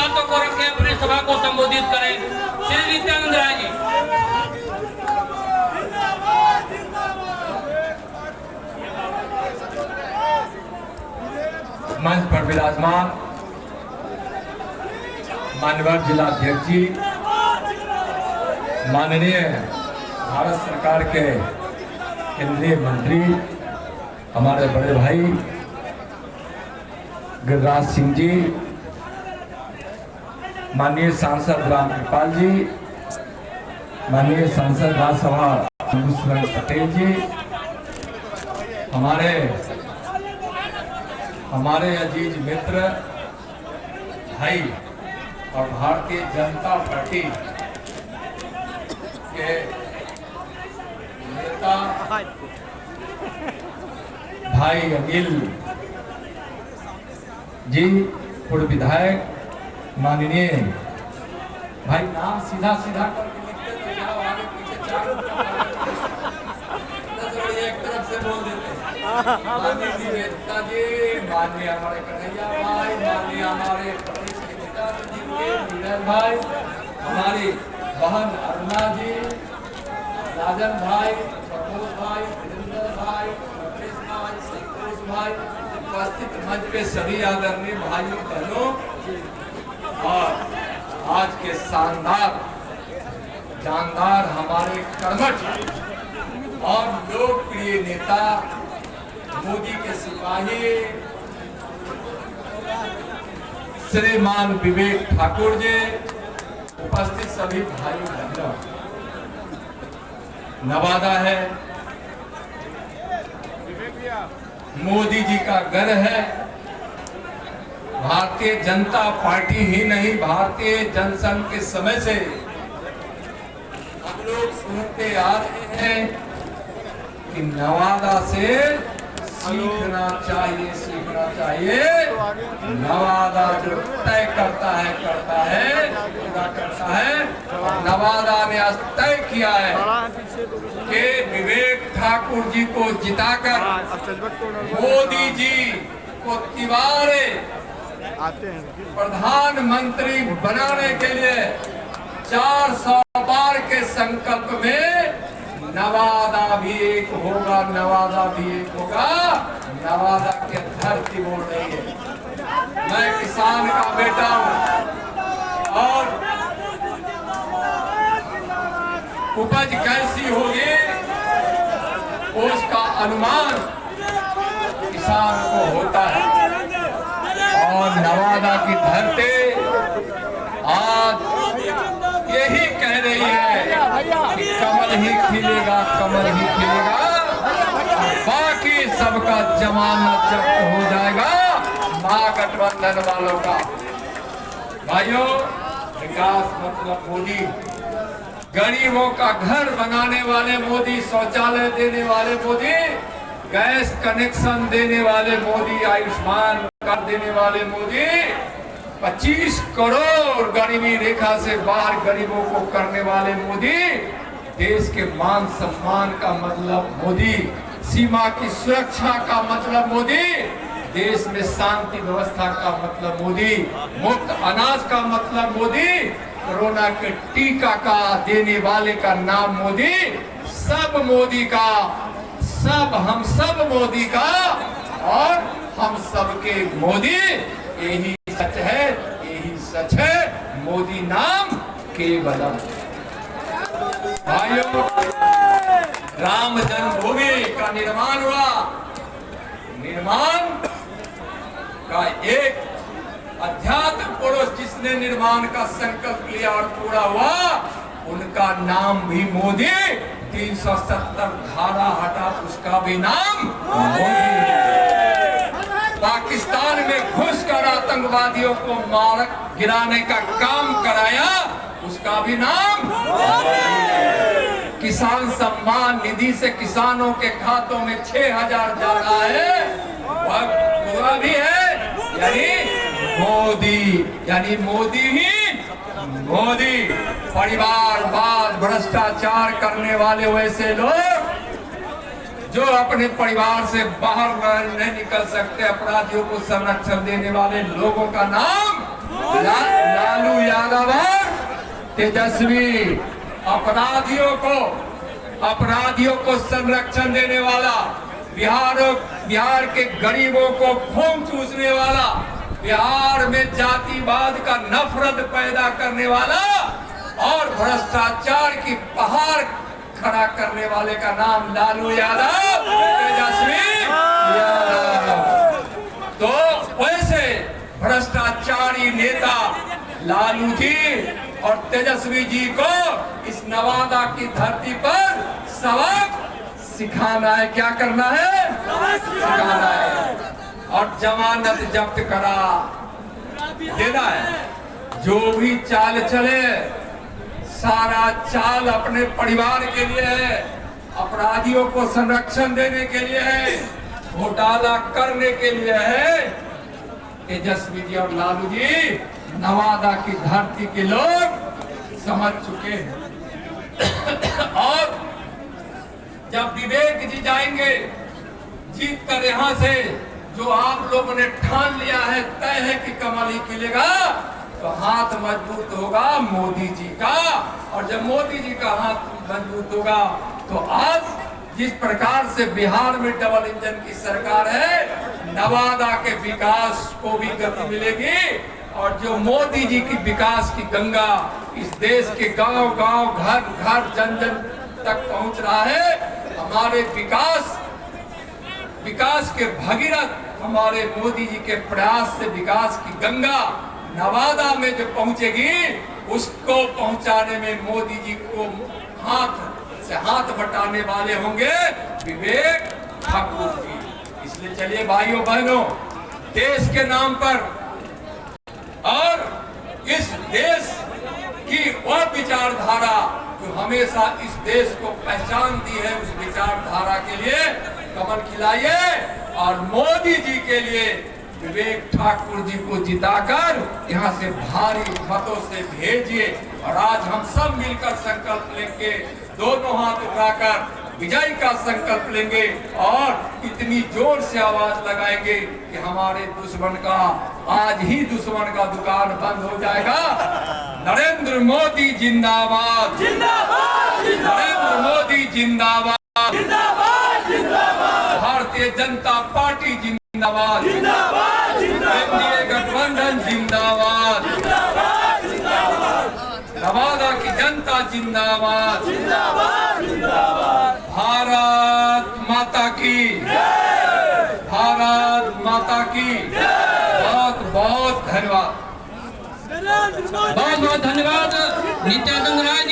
बातों को रखें, अपनी सभा को संबोधित करें। श्री नित्यानंद राय जी। मंच पर विराजमान माननीय जिला अध्यक्ष जी, माननीय भारत सरकार के केंद्रीय मंत्री हमारे बड़े भाई गिरिराज सिंह जी, माननीय सांसद रामकृपाल जी, माननीय सांसद राज्यसभा पटेल जी, हमारे अजीज मित्र भाई और भारतीय जनता पार्टी के नेता भाई अनिल जी, पूर्व विधायक, माननीय भाई नाम सीधा सीधा करके लिखते तो क्या आगे पीछे चारों एक तरफ से बोल देते। माननीय निवेदिता जी, माननीय हमारे कन्हैया भाई, माननीय हमारे प्रदेश के नेता जी नीरज भाई, हमारी बहन अरुणा जी, राजन भाई, प्रमोद भाई, वीरेंद्र भाई, मुकेश भाई, संतोष भाई, उपस्थित मंच पे सभी आदरणीय भाइयों बहनों और आज के जानदार हमारे कर्मठ और लोकप्रिय नेता मोदी के सिपाही श्रीमान विवेक ठाकुर जी, उपस्थित सभी भाई बहनों, नवादा है, मोदी जी का घर है। भारतीय जनता पार्टी ही नहीं, भारतीय जनसंघ के समय से हम लोग सुनते आ रहे हैं कि नवादा से सीखना चाहिए। नवादा जो तय करता है पूरा करता है। नवादा ने आज तय किया है कि विवेक ठाकुर जी को जिताकर मोदी जी को तिवारे प्रधानमंत्री बनाने के लिए 400 पार के संकल्प में नवादा भी एक होगा, नवादा भी एक होगा। नवादा के धरती बोल रही है। मैं किसान का बेटा हूँ और उपज कैसी होगी उसका अनुमान किसान को होता है। और नवादा की धरती आज यही कह रही है कि कमल ही खिलेगा, कमल ही खिलेगा, बाकी सबका जमानत जब्त हो जाएगा महागठबंधन वालों का। भाइयों, विकास मतलब मोदी, गरीबों का घर बनाने वाले मोदी, शौचालय देने वाले मोदी, गैस कनेक्शन देने वाले मोदी, आयुष्मान कार्ड देने वाले मोदी, 25 करोड़ गरीबी रेखा से बाहर गरीबों को करने वाले मोदी, देश के मान सम्मान का मतलब मोदी, सीमा की सुरक्षा का मतलब मोदी, देश में शांति व्यवस्था का मतलब मोदी, मुफ्त अनाज का मतलब मोदी, कोरोना के टीका का देने वाले का नाम मोदी, सब मोदी का, सब हम सब मोदी का और हम सबके मोदी। यही सच है, यही सच है, मोदी नाम केवलम। भाइयों, राम जन्मभूमि का निर्माण हुआ, निर्माण का एक अध्यात्म पुरुष जिसने निर्माण का संकल्प लिया और पूरा हुआ, उनका नाम भी मोदी। 370 धारा हटा, उसका भी नाम मोदी। पाकिस्तान में घुसकर आतंकवादियों को मार गिराने का काम कराया, उसका भी नाम। किसान सम्मान निधि से किसानों के खातों में 6000 जा रहा है, वह भी है, यानी मोदी ही मोदी। परिवारवाद, भ्रष्टाचार करने वाले वैसे लोग जो अपने परिवार से बाहर नहीं निकल सकते, अपराधियों को संरक्षण देने वाले लोगों का नाम तेजस्वी, अपराधियों को संरक्षण देने वाला, बिहार के गरीबों को खून चूसने वाला, बिहार में जातिवाद का नफरत पैदा करने वाला और भ्रष्टाचार की पहाड़ खड़ा करने वाले का नाम लालू यादव, तेजस्वी यादव। तो वैसे भ्रष्टाचारी नेता लालू जी और तेजस्वी जी को इस नवादा की धरती पर सबक सिखाना है। क्या करना है? सिखाना है। और जमानत जब्त करा देना है। जो भी चाल चले, सारा चाल अपने परिवार के लिए है, अपराधियों को संरक्षण देने के लिए है, घोटाला करने के लिए है। तेजस्वी जी और लालू जी नवादा की धरती के लोग समझ चुके हैं। और जब विवेक जी जाएंगे जीत कर यहाँ से, जो आप लोगों ने ठान लिया है, तय है कि कमल ही खिलेगा, तो हाथ मजबूत होगा मोदी जी का। और जब मोदी जी का हाथ मजबूत होगा तो आज जिस प्रकार से बिहार में डबल इंजन की सरकार है, नवादा के विकास को भी गति मिलेगी। और जो मोदी जी की विकास की गंगा इस देश के गांव गांव, घर घर, जन जन तक पहुंच रहा है, हमारे विकास के भगीरथ हमारे मोदी जी के प्रयास से विकास की गंगा नवादा में जो पहुंचेगी, उसको पहुंचाने में मोदी जी को हाथ से हाथ बटाने वाले होंगे विवेक ठाकुर जी। इसलिए चलिए भाइयों बहनों, देश के नाम पर और इस देश की वह विचारधारा जो हमेशा इस देश को पहचान दी है, उस विचारधारा के लिए कमल खिलाइए और मोदी जी के लिए विवेक ठाकुर जी को जिताकर यहाँ से भारी मतों से भेजिए। और आज हम सब मिलकर संकल्प लेंगे, दोनों हाथ उठाकर विजय का संकल्प लेंगे और इतनी जोर से आवाज लगाएंगे कि हमारे दुश्मन का, आज ही दुश्मन का दुकान बंद हो जाएगा। नरेंद्र मोदी जिंदाबाद, नरेंद्र मोदी जिंदाबाद, भारतीय जनता पार्टी जिंदाबाद, एनडीए गठबंधन जिंदाबाद, नवादा की जनता जिंदाबाद, भारत माता की, भारत माता की। बहुत बहुत धन्यवाद, बहुत बहुत धन्यवाद नित्यानंद राय।